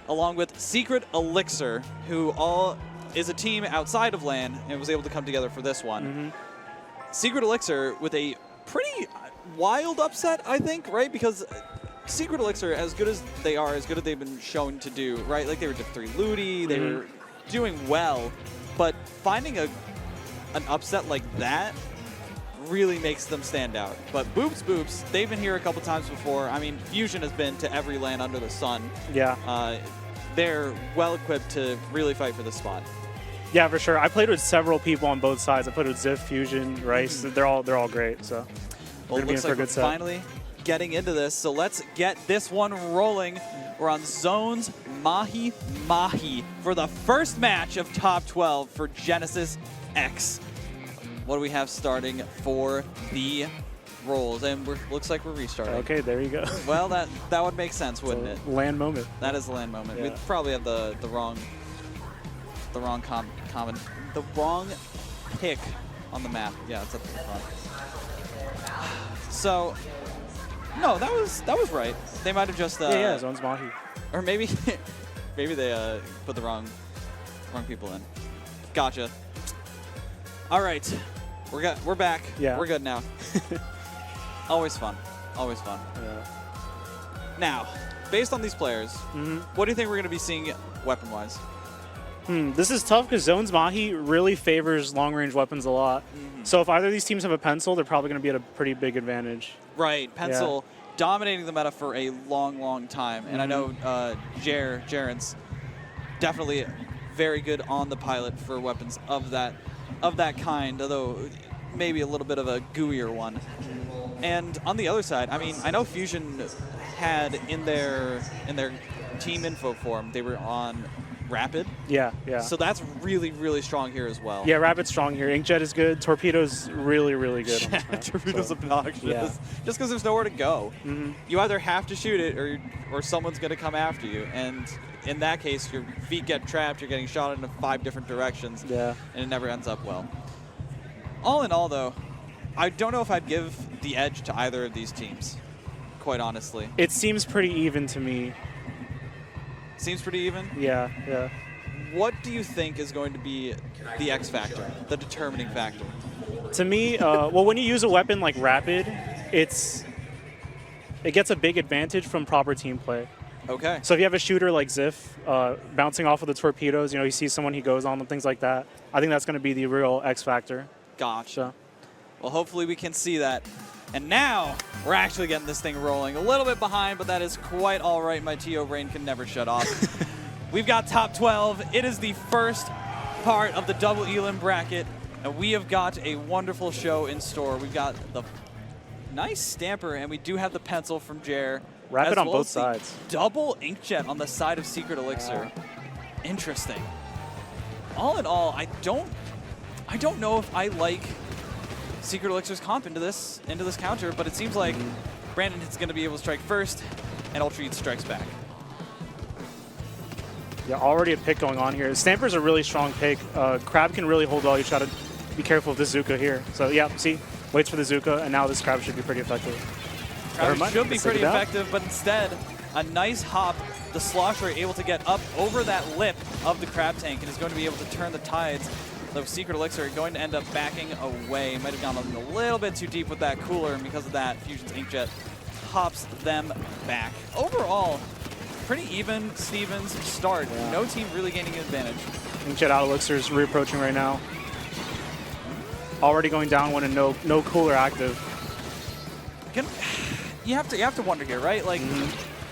along with Secret Elixir, who is a team outside of LAN and was able to come together for this one. Secret Elixir with a pretty wild upset, I think, right? Because Secret Elixir, as good as they are, as good as they've been shown to do, right? Like they were Div 3 Ludi, they were doing well, but finding an upset like that really makes them stand out. But Boops, they've been here a couple times before. I mean, Fusion has been to every LAN under the sun. Yeah. They're well equipped to really fight for this spot. Yeah, for sure. I played with several people on both sides. I played with Ziff, Fusion, Rice. They're all great. So well, it looks like we're finally getting into this. So let's get this one rolling. We're on Zones Mahi for the first match of top 12 for Genesis X. What do we have starting for the rolls? And looks like we're restarting. Okay, there you go. Well, that would make sense, wouldn't it? LAN moment. That is a LAN moment. Yeah. We probably have the wrong pick on the map. Yeah, it's up to the front. So, no, that was right. They might have just yeah, Zones Mahi. Or maybe they put the wrong people in. Gotcha. All right, we're back. Yeah, we're good now. Always fun. Always fun. Yeah. Now, based on these players, what do you think we're going to be seeing weapon-wise? This is tough because Zones Mahi really favors long-range weapons a lot. So if either of these teams have a pencil, they're probably going to be at a pretty big advantage. Right, pencil dominating the meta for a long time. And I know Jaren's definitely very good on the pilot for weapons of that kind, although maybe a little bit of a gooier one. And on the other side, I mean, I know Fusion had in their team info form, they were on Rapid. Yeah. So that's really strong here as well. Yeah, Rapid's strong here. Inkjet is good. Torpedo's really good. Yeah, Torpedo's obnoxious. Yeah. Just because there's nowhere to go. You either have to shoot it or someone's going to come after you. And in that case, your feet get trapped. You're getting shot into 5 different directions. Yeah. And it never ends up well. All in all, though, I don't know if I'd give the edge to either of these teams, quite honestly. It seems pretty even to me. Seems pretty even? Yeah. What do you think is going to be the X factor, the determining factor? To me, well, when you use a weapon like Rapid, it gets a big advantage from proper team play. Okay. So if you have a shooter like Ziff bouncing off of the torpedoes, you see someone, he goes on them, things like that. I think that's going to be the real X factor. Gotcha. Well, hopefully we can see that. And now we're actually getting this thing rolling. A little bit behind, but that is quite all right. My TO brain can never shut off. We've got top 12. It is the first part of the double elim bracket, and we have got a wonderful show in store. We've got the nice stamper, and we do have the pencil from Jer. Rapid on both sides. Double inkjet on the side of Secret Elixir. Interesting. All in all, I don't know if I like Secret Elixir's comp into this counter, but it seems like Brandon is going to be able to strike first, and Ultra Eats strikes back. Yeah, already a pick going on here. Stamper's a really strong pick. Crab can really hold well. You try to be careful of this Zuka here. So yeah, see, waits for the Zuka, and now this Crab should be pretty effective. Crab should be pretty effective, but instead, a nice hop. The Slosher able to get up over that lip of the Crab tank and is going to be able to turn the tides. The Secret Elixir going to end up backing away. Might have gone a little bit too deep with that cooler, and because of that, Fusion's Inkjet hops them back. Overall, pretty even Stevens start. Yeah. No team really gaining an advantage. Inkjet out Elixir's reapproaching right now. Already going down one and no cooler active. You have to wonder here, right? Like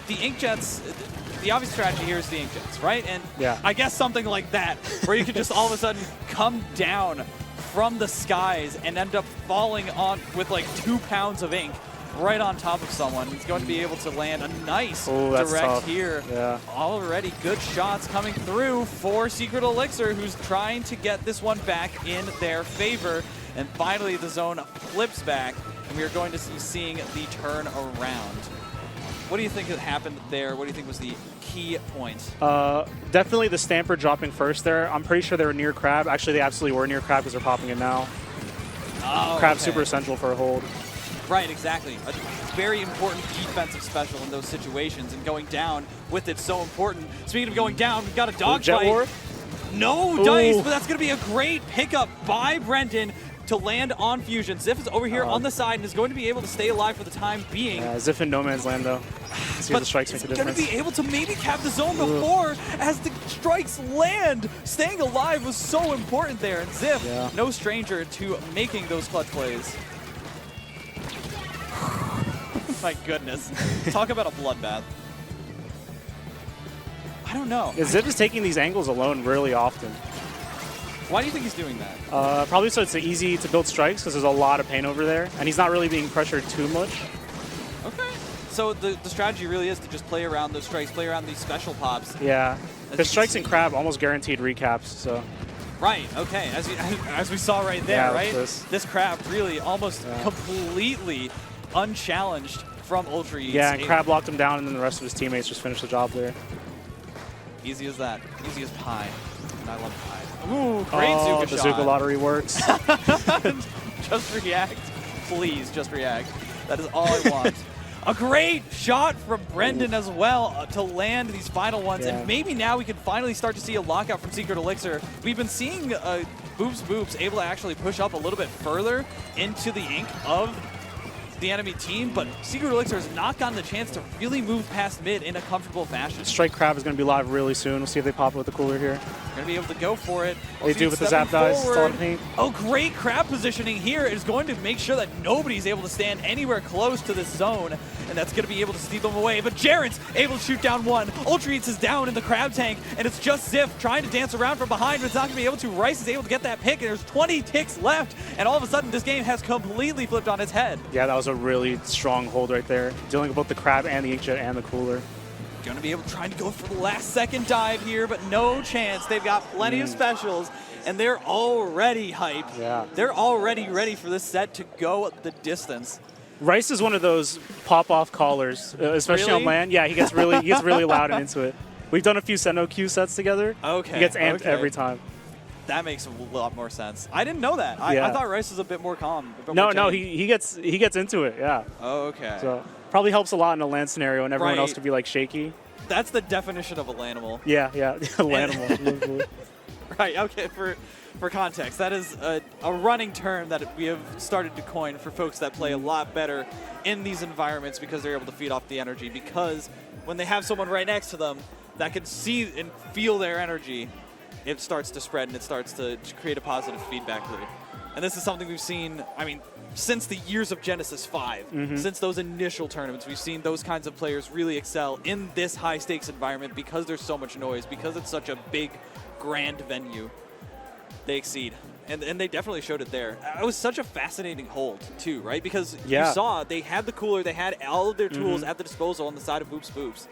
the Inkjets. The obvious strategy here is the Inkjets, right? And yeah. I guess something like that, where you could just all of a sudden come down from the skies and end up falling on with like 2 pounds of ink right on top of someone. He's going to be able to land a nice direct here. Yeah. Already good shots coming through for Secret Elixir, who's trying to get this one back in their favor. And finally, the zone flips back, and we are going to be seeing the turn around. What do you think happened there? What do you think was the key point? Definitely the Stamper dropping first there. I'm pretty sure they were near Crab. Actually, they absolutely were near Crab because they're popping it now. Oh, Crab's super essential for a hold. Right, exactly. A very important defensive special in those situations, and going down with it's so important. Speaking of going down, we've got a dogfight. No dice, but that's going to be a great pickup by Brendan to land on Fusion. Ziff is over here on the side and is going to be able to stay alive for the time being. Yeah, Ziff in no man's land, though. See if the strikes make a difference. Going to be able to maybe cap the zone before as the strikes land. Staying alive was so important there. And Ziff, no stranger to making those clutch plays. My goodness. Talk about a bloodbath. I don't know. Yeah, Ziff is taking these angles alone really often. Why do you think he's doing that? Probably so it's easy to build strikes because there's a lot of pain over there, and he's not really being pressured too much. Okay. So the strategy really is to just play around those strikes, play around these special pops. Yeah. The strikes and Crab almost guaranteed recaps, so. Right, okay. As we saw right there, right? This Crab really almost completely unchallenged from Ultra Eats. Yeah, and Crab locked him down, and then the rest of his teammates just finished the job there. Easy as that. Easy as pie. And I love pie. Ooh, great Zuka the shot. Zuka lottery works. Just react. Please, just react. That is all I want. A great shot from Brendan as well to land these final ones. And maybe now we can finally start to see a lockout from Secret Elixir. We've been seeing Boops able to actually push up a little bit further into the ink of the enemy team, but Secret Elixir has not gotten the chance to really move past mid in a comfortable fashion. Strike Crab is going to be live really soon. We'll see if they pop it with the cooler here. Going to be able to go for it. They do with the zap dice. It's all in paint. Oh, great Crab positioning here is going to make sure that nobody's able to stand anywhere close to this zone, and that's going to be able to steal them away. But Jarrett's able to shoot down one. Ultra Eats is down in the Crab tank, and it's just Ziff trying to dance around from behind, but it's not going to be able to. Rice is able to get that pick, and there's 20 ticks left, and all of a sudden this game has completely flipped on its head. Yeah, that was a really strong hold right there, dealing with both the Crab and the Inkjet and the cooler. Going to be able to try to go for the last second dive here, but no chance. They've got plenty of specials, and they're already hype. Yeah. They're already ready for this set to go the distance. Rice is one of those pop-off callers, especially on land. Yeah, he gets really loud and into it. We've done a few Sendo Q sets together. Okay. He gets amped every time. That makes a lot more sense. I didn't know that. I thought Rice was a bit more calm. No, he gets into it. Yeah. Okay. So probably helps a lot in a land scenario, and everyone else could be like shaky. That's the definition of a Lanimal. Yeah, Lanimal. Right. Okay. For context, that is a running term that we have started to coin for folks that play a lot better in these environments because they're able to feed off the energy. Because when they have someone right next to them that can see and feel their energy, it starts to spread and it starts to create a positive feedback loop. And this is something we've seen, I mean, since the years of Genesis 5, since those initial tournaments, we've seen those kinds of players really excel in this high-stakes environment because there's so much noise, because it's such a big, grand venue. They exceed. And they definitely showed it there. It was such a fascinating hold, too, right? Because you saw they had the cooler, they had all of their tools at the disposal on the side of Boops,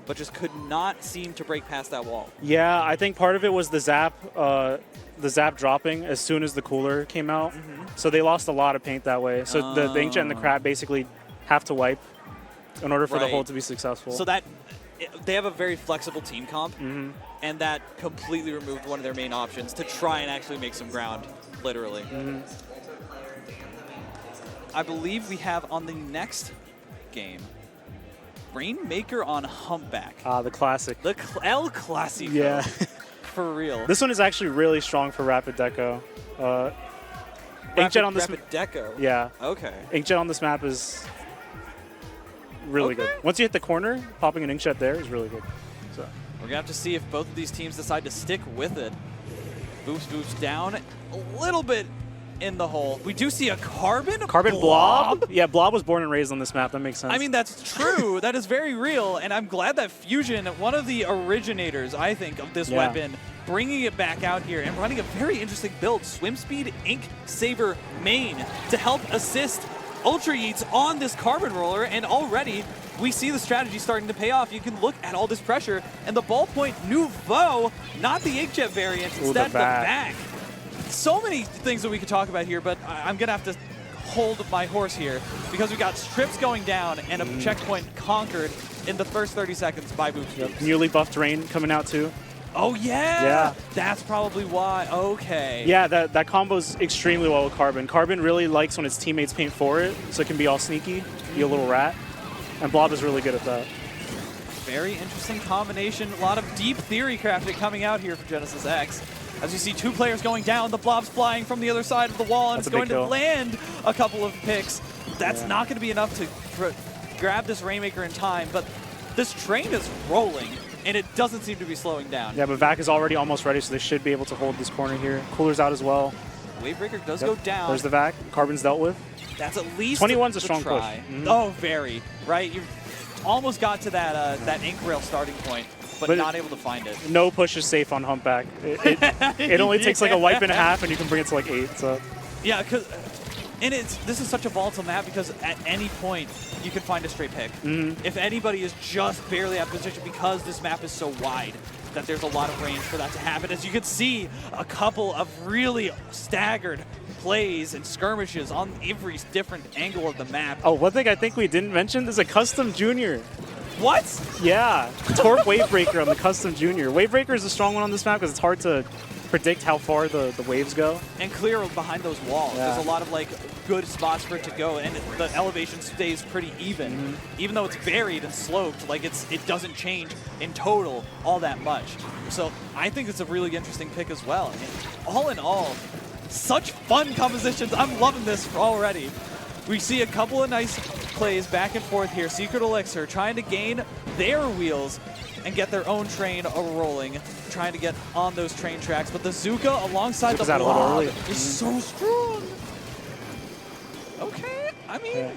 but just could not seem to break past that wall. Yeah, I think part of it was the zap dropping as soon as the cooler came out. So they lost a lot of paint that way. So the Inkjet and the Crab basically have to wipe in order for the hold to be successful. So that they have a very flexible team comp, and that completely removed one of their main options to try and actually make some ground, literally. I believe we have on the next game, Rainmaker on Humpback. The classic. The El Clasico. Yeah. For real. This one is actually really strong for Rapid Deco. Inkjet on this Rapid Deco? Yeah. Okay. Inkjet on this map is really good. Once you hit the corner, popping an Inkjet there is really good. So we're going to have to see if both of these teams decide to stick with it. Boops down a little bit in the hole. We do see a Carbon blob? Yeah, Blob was born and raised on this map. That makes sense. I mean, that's true. That is very real. And I'm glad that Fusion, one of the originators, I think, of this weapon, bringing it back out here and running a very interesting build. Swim Speed Ink Saver main to help assist Ultra Eats on this Carbon Roller. And already we see the strategy starting to pay off. You can look at all this pressure. And the Ballpoint Nouveau, not the Inkjet variant, instead the back. So many things that we could talk about here, but I'm going to have to hold my horse here because we got strips going down and a checkpoint conquered in the first 30 seconds by Boops. Newly buffed Rain coming out too. Oh, yeah. Yeah. That's probably why. Okay. Yeah, that combos extremely well with Carbon. Carbon really likes when its teammates paint for it, so it can be all sneaky, be a little rat. And Blob is really good at that. Very interesting combination. A lot of deep theory crafting coming out here for Genesis X. As you see 2 players going down, the Blob's flying from the other side of the wall, and it's going to land a couple of picks. That's not going to be enough to grab this Rainmaker in time, but this train is rolling, and it doesn't seem to be slowing down. Yeah, but Vac is already almost ready, so they should be able to hold this corner here. Cooler's out as well. Wavebreaker does go down. There's the Vac. Carbon's dealt with. That's at least 21's a strong try. push. Oh, very. Right? You almost got to that ink rail starting point, but not able to find it. No push is safe on Humpback. It only takes like a wipe and a half, and you can bring it to like 8. So. Yeah, this is such a volatile map because at any point you can find a straight pick. If anybody is just barely out of position, because this map is so wide, that there's a lot of range for that to happen. As you can see, a couple of really staggered plays and skirmishes on every different angle of the map. Oh, one thing I think we didn't mention is a custom junior. What? Yeah, Torp Wavebreaker on the custom junior. Wavebreaker is a strong one on this map because it's hard to predict how far the waves go. And clear behind those walls. Yeah. There's a lot of like good spots for it to go, and the elevation stays pretty even. Even though it's varied and sloped, like it doesn't change in total all that much. So I think it's a really interesting pick as well. And all in all, such fun compositions. I'm loving this already. We see a couple of nice plays back and forth here. Secret Elixir trying to gain their wheels and get their own train rolling, trying to get on those train tracks. But the Zuka alongside the Blob is so strong. Okay, I mean,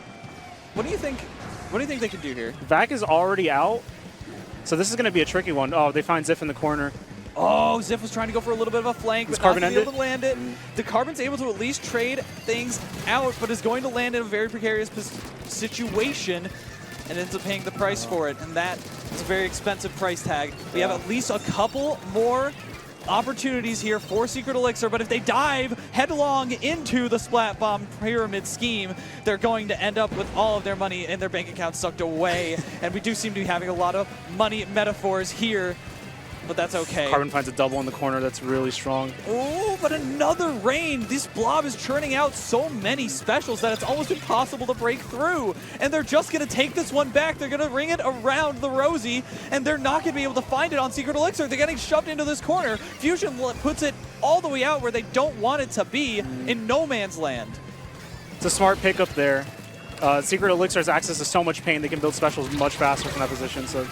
what do you think? What do you think they can do here? Vac is already out, so this is going to be a tricky one. Oh, they find Ziff in the corner. Oh, Ziff was trying to go for a little bit of a flank, but not able to land it. The Carbon's able to at least trade things out, but is going to land in a very precarious situation and ends up paying the price for it. And that is a very expensive price tag. We have at least a couple more opportunities here for Secret Elixir, but if they dive headlong into the Splat Bomb pyramid scheme, they're going to end up with all of their money in their bank account sucked away. And we do seem to be having a lot of money metaphors here, but that's okay. Carbon finds a double in the corner. That's really strong. Oh, but another rain. This Blob is churning out so many specials that it's almost impossible to break through. And they're just going to take this one back. They're going to ring it around the Rosie, and they're not going to be able to find it on Secret Elixir. They're getting shoved into this corner. Fusion puts it all the way out where they don't want it to be, in no man's land. It's a smart pickup there. Secret Elixir has access to so much pain. They can build specials much faster from that position, so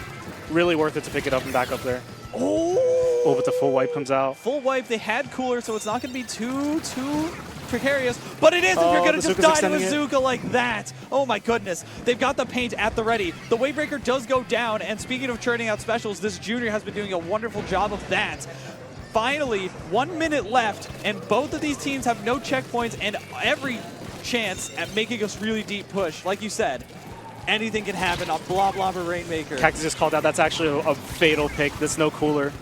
really worth it to pick it up and back up there. Oh, but the full wipe comes out. Full wipe. They had cooler, so it's not going to be too precarious. But it is if you're going to just die to a Zuka like that. Oh my goodness. They've got the paint at the ready. The Wavebreaker does go down, and speaking of churning out specials, this junior has been doing a wonderful job of that. Finally, 1 minute left, and both of these teams have no checkpoints and every chance at making a really deep push. Like you said, anything can happen on Blah Blah or Rainmaker. Cactus just called out. That's actually a fatal pick. There's no cooler.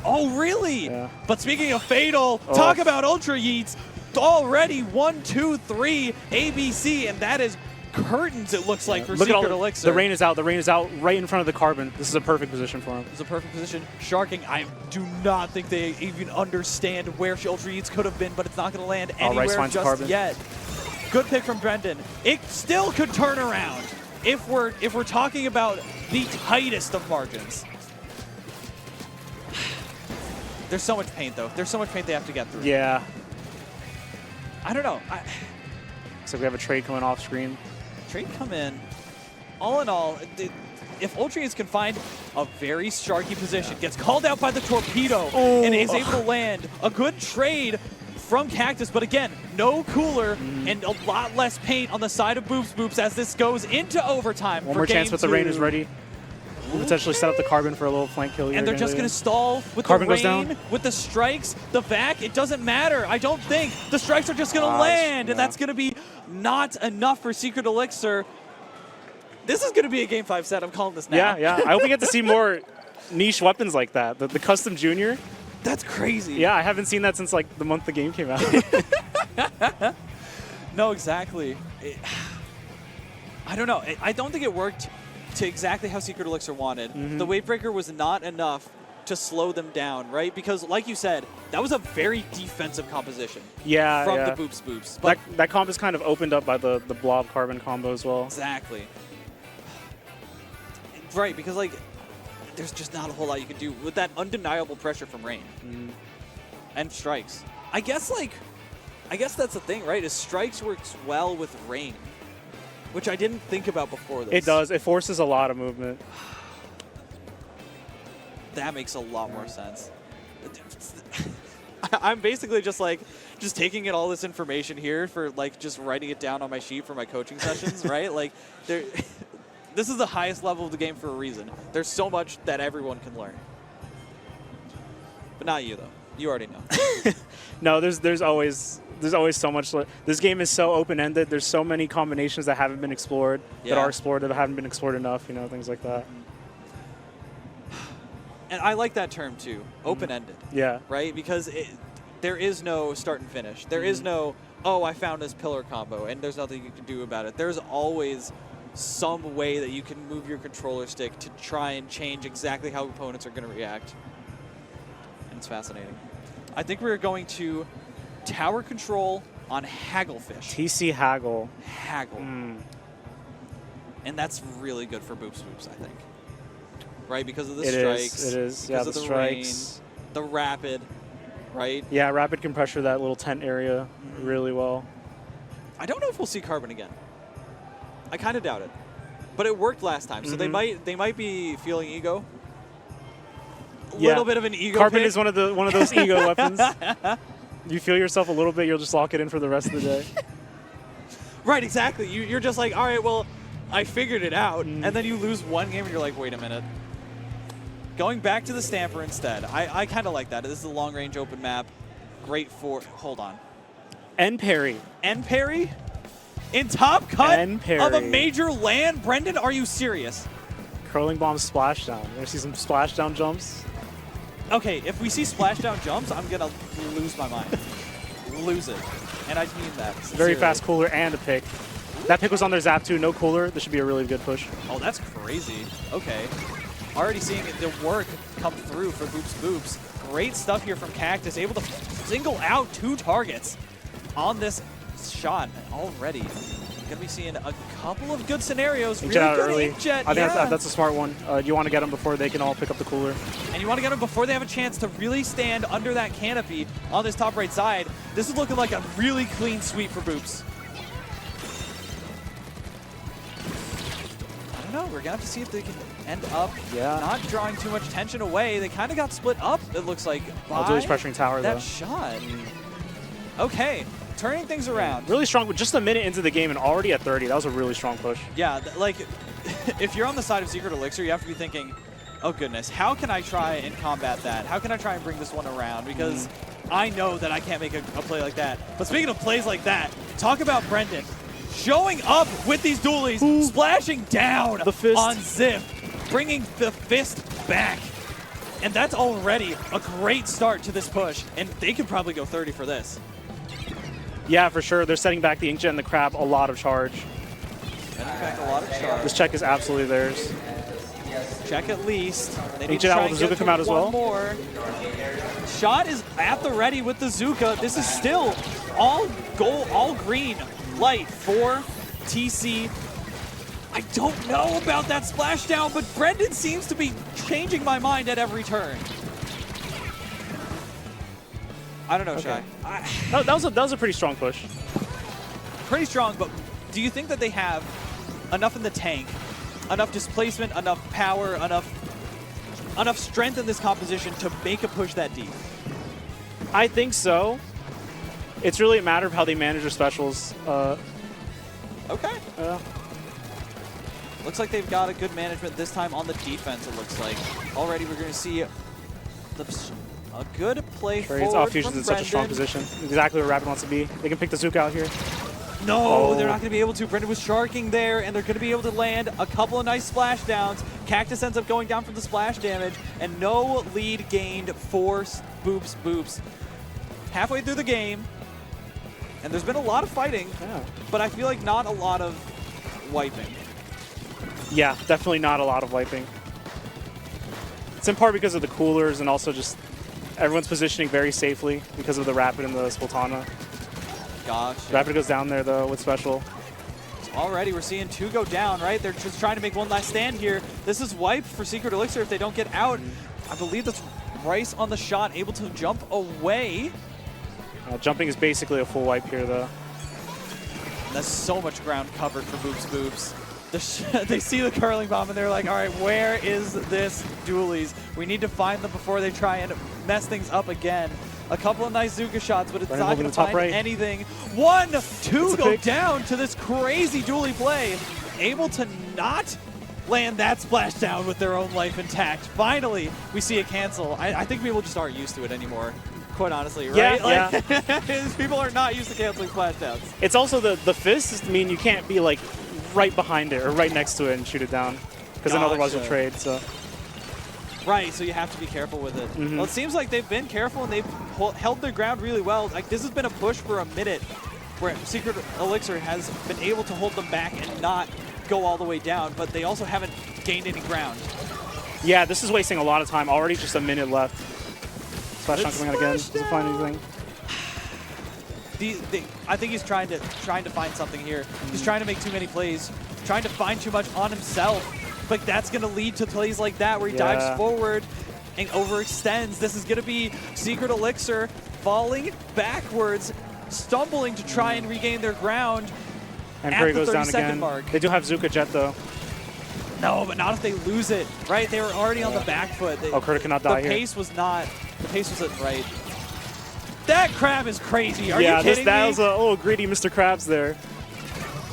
Oh, really? Yeah. But speaking of fatal, talk about Ultra Yeets. Already 1, 2, 3 ABC, and that is curtains, it looks like, for Secret Elixir. The rain is out. The rain is out right in front of the Carbon. This is a perfect position for him. It's a perfect position. Sharking, I do not think they even understand where Ultra Yeets could have been, but it's not going to land anywhere just yet. Good pick from Brendan. It still could turn around if we're talking about the tightest of margins. There's so much paint, though. There's so much paint they have to get through. Yeah. I don't know. So we have a trade coming off screen. Trade come in. All in all, if Ultra Yeets can find a very Sharky position, gets called out by the Torpedo, and is able to land a good trade from Cactus, but again, no cooler and a lot less paint on the side of Boops as this goes into overtime. One more chance, but the rain is ready. We'll potentially set up the Carbon for a little flank kill here. And they're just going to stall with Carbon the goes rain, down. with the strikes, the vac. It doesn't matter. I don't think. The strikes are just going to land, and that's going to be not enough for Secret Elixir. This is going to be a Game 5 set. I'm calling this now. Yeah. I hope we get to see more niche weapons like that. The custom junior. That's crazy. Yeah, I haven't seen that since like the month the game came out. No, exactly. I don't know. I don't think it worked to exactly how Secret Elixir wanted. The Wavebreaker was not enough to slow them down, right? Because like you said, that was a very defensive composition. Yeah, from yeah. the boops boops. But That comp is kind of opened up by the blob carbon combo as well. exactly. Right, because like there's just not a whole lot you can do with that undeniable pressure from Rain and strikes. I guess that's the thing, right? Is strikes works well with Rain, which I didn't think about before this. It does. It forces a lot of movement. That makes a lot more sense. I'm basically just taking in all this information here for like just writing it down on my sheet for my coaching sessions, right? Like this is the highest level of the game for a reason. There's so much that everyone can learn. But not you though. You already know. No, there's always so much. This game is so open-ended. There's so many combinations that haven't been explored, that are explored, that haven't been explored enough, you know, things like that. And I like that term too, open-ended. Yeah. Right? Because there is no start and finish. There is no, oh, I found this pillar combo, and there's nothing you can do about it. There's always some way that you can move your controller stick to try and change exactly how opponents are going to react. And it's fascinating. I think we're going to tower control on Hagglefish. TC Haggle. Haggle. And that's really good for Boops Boops, I think. Right? Because of the strikes. It is. Yeah, Because the of the strikes. rain, the rapid, right? Yeah, rapid can pressure that little tent area really well. I don't know if we'll see Carbon again. I kind of doubt it. But it worked last time, so they might be feeling ego. A little bit of an ego Carbon pick. is one of those ego weapons. You feel yourself a little bit, you'll just lock it in for the rest of the day. Right, exactly. You're just like, all right, well, I figured it out. And then you lose one game and you're like, wait a minute. Going back to the Stamper instead. I kind of like that. This is a long-range open map. Great for... Hold on. End parry. End parry? In top cut End parry. of a major land? Brendan, are you serious? Curling bomb splashdown. You want to see some splashdown jumps? Okay, if we see splashdown jumps, I'm going to lose my mind. Lose it. And I mean that. Very fast cooler and a pick. That pick was on their zap too. No cooler. This should be a really good push. Oh, that's crazy. Okay. Already seeing the work come through for Boops Boops. Great stuff here from Cactus. Able to single out 2 targets on this shot already. Going to be seeing a couple of good scenarios. Really out good early. Inkjet. I think that's a smart one. You want to get them before they can all pick up the cooler. And you want to get them before they have a chance to really stand under that canopy on this top right side. This is looking like a really clean sweep for Boops. I don't know. We're going to have to see if they can end up not drawing too much tension away. They kind of got split up, it looks like, by Altua's pressuring tower, that though. shot. Okay. Turning things around. Really strong, but just a minute into the game and already at 30. That was a really strong push. Yeah, like, if you're on the side of Secret Elixir, you have to be thinking, oh goodness, how can I try and combat that? How can I try and bring this one around? Because I know that I can't make a play like that. But speaking of plays like that, talk about Brendan showing up with these dualies, splashing down the fist on Zip, bringing the fist back. And that's already a great start to this push. And they could probably go 30 for this. Yeah, for sure. They're setting back the Inkjet and the Crab a lot of charge. Setting back a lot of charge. This check is absolutely theirs. Check at least. They need Inkjet to try out and with the get Zuka come out as one well. more. Shot is at the ready with the Zuka. This is still all gold, all green light for TC. I don't know about that splashdown, but Brendan seems to be changing my mind at every turn. I don't know, Okay. Shai. That was a pretty strong push. Pretty strong, but do you think that they have enough in the tank, enough displacement, enough power, enough strength in this composition to make a push that deep? I think so. It's really a matter of how they manage their specials. Okay. Looks like they've got a good management this time on the defense, it looks like. Already we're going to see a good play forward Off Fusion's from in such a strong Brendan. position. Exactly where Rapid wants to be. They can pick the Zuka out here. No, they're not going to be able to. Brendan was sharking there, and they're going to be able to land a couple of nice splash downs. Cactus ends up going down from the splash damage, and no lead gained for Boops Boops. Halfway through the game, and there's been a lot of fighting, but I feel like not a lot of wiping. Yeah, definitely not a lot of wiping. It's in part because of the coolers and also just everyone's positioning very safely because of the Rapid and the Splatana. Gotcha. Rapid goes down there, though, with special. Already, we're seeing 2 go down, right? They're just trying to make one last stand here. This is wipe for Secret Elixir if they don't get out. I believe that's Rice on the shot, able to jump away. Jumping is basically a full wipe here, though. And that's so much ground covered for Boops. They see the curling bomb and they're like, all right, where is this Dualies? We need to find them before they try and mess things up again. A couple of nice Zuka shots, but it's not going to find anything. 1, 2 go down to this crazy dually play. Able to not land that splashdown with their own life intact. Finally, we see it cancel. I think people just aren't used to it anymore, quite honestly, right? Yeah. People are not used to canceling splashdowns. It's also the fist. I mean, you can't be like right behind it or right next to it and shoot it down, because then otherwise you'll trade. So. Right, so you have to be careful with it. Well, it seems like they've been careful and they've held their ground really well. Like, this has been a push for a minute where Secret Elixir has been able to hold them back and not go all the way down, but they also haven't gained any ground. Yeah, this is wasting a lot of time. Already just a minute left. Splash coming out again. Doesn't find anything. I think he's trying to find something here. He's trying to make too many plays, trying to find too much on himself. But that's going to lead to plays like that where he dives forward and overextends. This is going to be Secret Elixir falling backwards, stumbling to try and regain their ground. And Curry goes down again. Mark. They do have Zuka Jet, though. No, but not if they lose it, right? They were already on the back foot. Curry cannot die here. The pace wasn't right. That crab is crazy. Are you kidding me? That was a greedy Mr. Krabs there.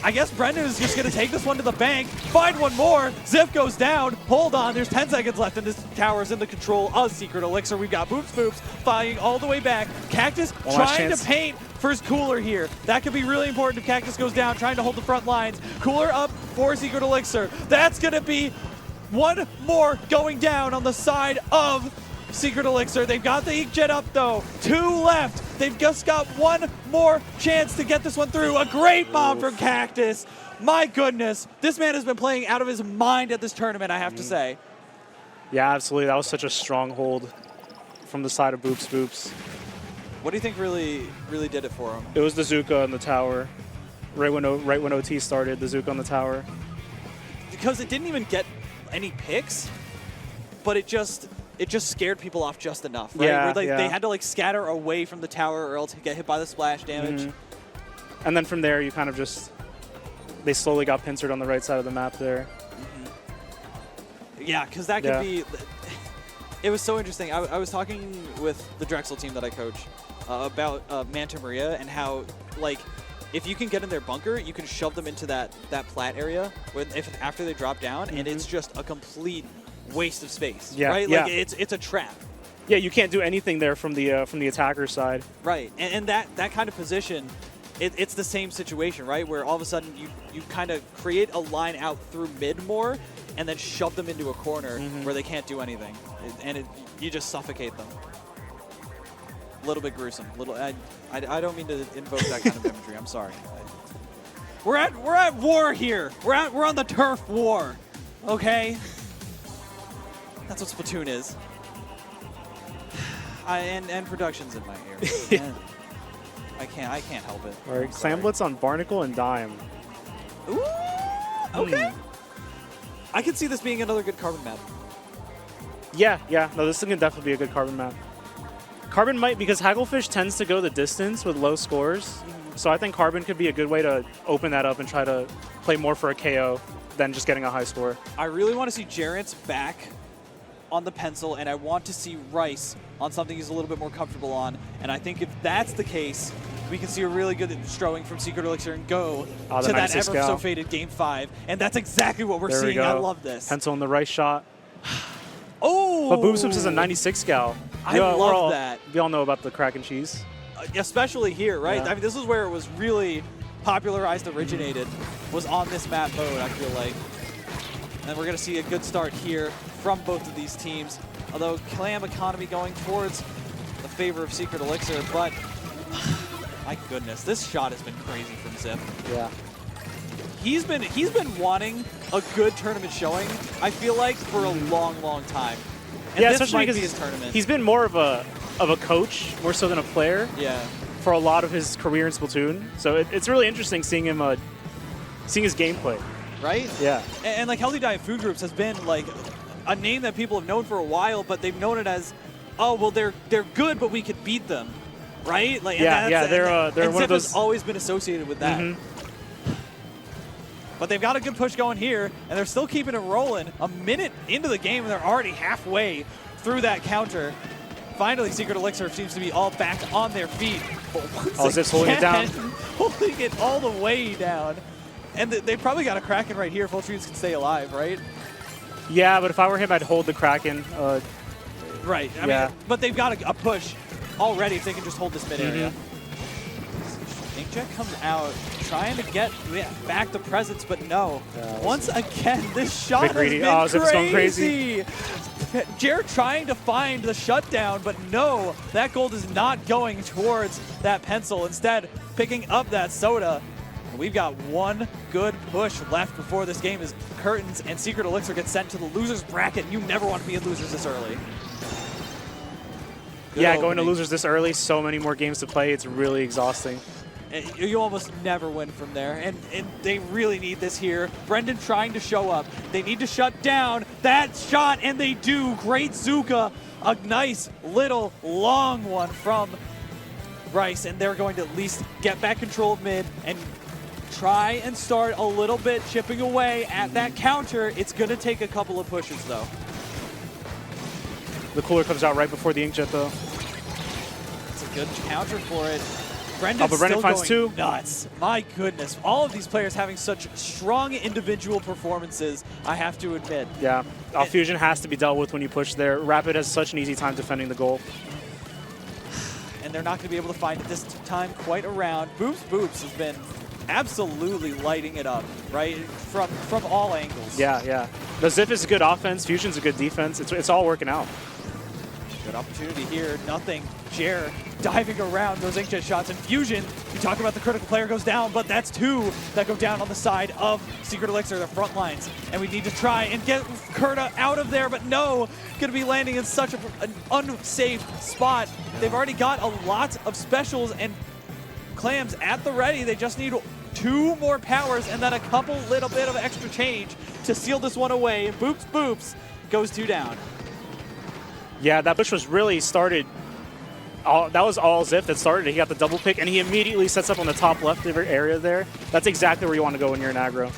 I guess Brendan is just going to take this one to the bank, find one more. Ziff goes down. Hold on, there's 10 seconds left, and this tower is in the control of Secret Elixir. We've got Boops flying all the way back. Cactus trying to paint for his cooler here. That could be really important if Cactus goes down, trying to hold the front lines. Cooler up for Secret Elixir. That's going to be one more going down on the side of Secret Elixir. They've got the Inkjet up, though. 2 left. They've just got one more chance to get this one through. A great bomb from Cactus. My goodness. This man has been playing out of his mind at this tournament, I have to say. Yeah, absolutely. That was such a strong hold from the side of Boops. What do you think really did it for him? It was the Zuka on the tower. Right when OT started, the Zuka on the tower. Because it didn't even get any picks, but it just scared people off just enough, right? Yeah, Where they had to like scatter away from the tower or else get hit by the splash damage. And then from there, you kind of they slowly got pincered on the right side of the map there. Yeah, because that could be, it was so interesting. I was talking with the Drexel team that I coach about Manta Maria and how, like, if you can get in their bunker, you can shove them into that plat area after they drop down, and it's just a complete waste of space, right? Like it's a trap. Yeah, you can't do anything there from the attacker side. Right, and that kind of position, it's the same situation, right? Where all of a sudden you kind of create a line out through mid more, and then shove them into a corner where they can't do anything, you just suffocate them. A little bit gruesome. I don't mean to invoke that kind of imagery. I'm sorry. We're at war here. We're on the turf war. Okay. That's what Splatoon is. And production's in my ear. I can't help it. All right, Clam Blitz on Barnacle and Dime. Ooh. Okay. I could see this being another good Carbon map. Yeah. No, this is gonna definitely be a good Carbon map. Carbon might, because Hagglefish tends to go the distance with low scores. So I think Carbon could be a good way to open that up and try to play more for a KO than just getting a high score. I really want to see Jarrett's back on the pencil, and I want to see Rice on something he's a little bit more comfortable on. And I think if that's the case, we can see a really good strowing from Secret Elixir and go to that ever-so-fated Game 5. And that's exactly what we're seeing. I love this. Pencil in the right shot. Oh! But Boops is a 96 gal. I love that. We all know about the crack and cheese. Especially here, right? Yeah. I mean, this is where it was really popularized, originated, was on this map mode, I feel like. And we're going to see a good start here from both of these teams. Although Clam economy going towards the favor of Secret Elixir, but my goodness, this shot has been crazy from Zip. Yeah. He's been wanting a good tournament showing, I feel like, for a long, long time. And Yeah, this especially might because be his tournament. he's been more of a coach more so than a player Yeah. for a lot of his career in Splatoon. So it's really interesting seeing him seeing his gameplay. Right? Yeah. And like Healthy Diet Food Groups has been like a name that people have known for a while, but they've known it as, oh well, they're good, but we could beat them, right? Like they're and one of Zip those. has always been associated with that. But they've got a good push going here, and they're still keeping it rolling. A minute into the game, and they're already halfway through that counter. Finally, Secret Elixir seems to be all back on their feet. But once Zip's holding it down. holding it all the way down. And they probably got a Kraken right here if Ultrees can stay alive, right? Yeah, but if I were him, I'd hold the Kraken. Right. I mean, but they've got a push already if they can just hold this mid area. Inkjet comes out trying to get back the presence, but no. Once again, this shot has been Zip's going crazy. Jared trying to find the shutdown, but no, that gold is not going towards that pencil. Instead, picking up that soda. We've got one good push left before this game is curtains, and Secret Elixir gets sent to the losers bracket. You never want to be in losers this early. Good going opening. to losers this early, so many more games to play. It's really exhausting. You almost never win from there, and they really need this here. Brendan trying to show up. They need to shut down that shot, and they do. Great Zuka. A nice little long one from Rice, and they're going to at least get back control of mid and try and start a little bit chipping away at that counter. It's going to take a couple of pushes, though. The cooler comes out right before the Inkjet, though. It's a good counter for it. Brendan's but Brendan still finds going two. nuts. My goodness. All of these players having such strong individual performances, I have to admit. Yeah. Fusion has to be dealt with when you push there. Rapid has such an easy time defending the goal. And they're not going to be able to find it this time quite around. Boops has been absolutely lighting it up, right? From all angles. Yeah. The Zip is a good offense. Fusion's a good defense. It's all working out. Good opportunity here. Nothing. Jer diving around those inkjet shots. And Fusion, you talk about the critical player goes down, but that's two that go down on the side of Secret Elixir, their front lines. And we need to try and get Kurta out of there, but no, going to be landing in such an unsafe spot. They've already got a lot of specials and clams at the ready. They just need two more powers and then a couple little bit of extra change to seal this one away. And Boops goes two down. Yeah, that push was really started. That was all Zip that started. He got the double pick, and he immediately sets up on the top left area there. That's exactly where you want to go when you're in aggro.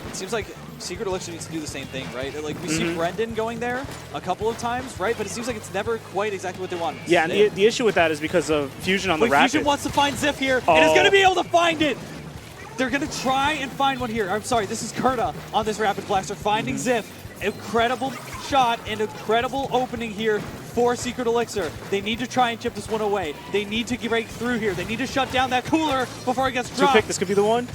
It seems like Secret Elixir needs to do the same thing, right? Like we see Brendan going there a couple of times, right? But it seems like it's never quite exactly what they want. Yeah, and the issue with that is because of Fusion on the Rapid. Fusion wants to find Zip here, and is going to be able to find it. They're going to try and find one here. I'm sorry, this is Kurta on this Rapid Blaster finding Zip. Incredible shot and incredible opening here for Secret Elixir. They need to try and chip this one away. They need to break through here. They need to shut down that cooler before it gets dropped. Two pick, this could be the one.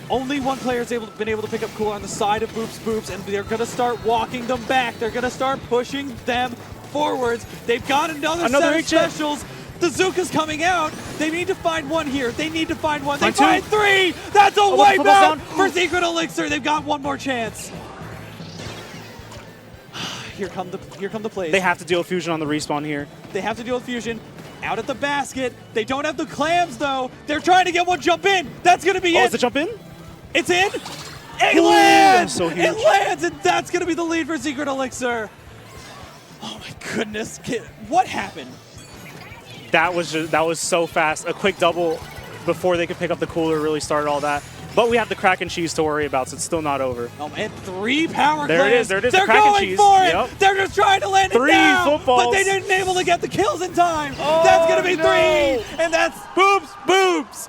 Only one player has been able to pick up cooler on the side of Boops, and they're going to start walking them back. They're going to start pushing them forwards. They've got another set of specials. The Zuka's coming out. They need to find one here. They need to find one. They find three. That's a wipeout for Secret Elixir. They've got one more chance. Here come the plays. They have to deal with Fusion on the respawn here. They have to deal with Fusion. Out at the basket. They don't have the clams, though. They're trying to get one jump in. That's going to be it. Is the jump in? It's in. It lands. So huge. It lands, and that's going to be the lead for Secret Elixir. Oh, my goodness. What happened? That was so fast. A quick double before they could pick up the cooler really started all that. But we have the Kraken cheese to worry about, so it's still not over. Oh, and three power there clams. There it is. They're the Kraken going cheese. for it. Yep. They're just trying to land Three it down, footballs. but they didn't able to get the kills in time. Oh, that's going to be no. three, and that's Boops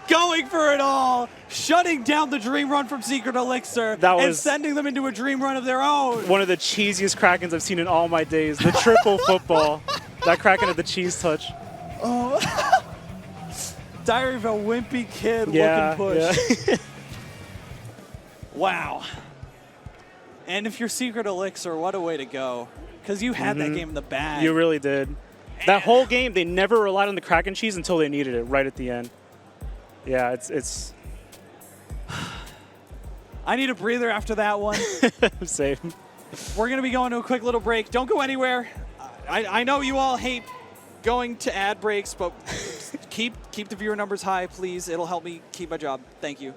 going for it all, shutting down the dream run from Secret Elixir and sending them into a dream run of their own. One of the cheesiest Krakens I've seen in all my days. The triple football. That Kraken had the cheese touch. Oh. Diary of a Wimpy Kid looking push. Yeah. Wow. And if you're Secret Elixir, what a way to go. Because you had that game in the bag. You really did. That whole game, they never relied on the Kraken cheese until they needed it right at the end. Yeah, it's I need a breather after that one. Same. We're going to be going to a quick little break. Don't go anywhere. I know you all hate going to ad breaks, but keep the viewer numbers high, please. It'll help me keep my job. Thank you.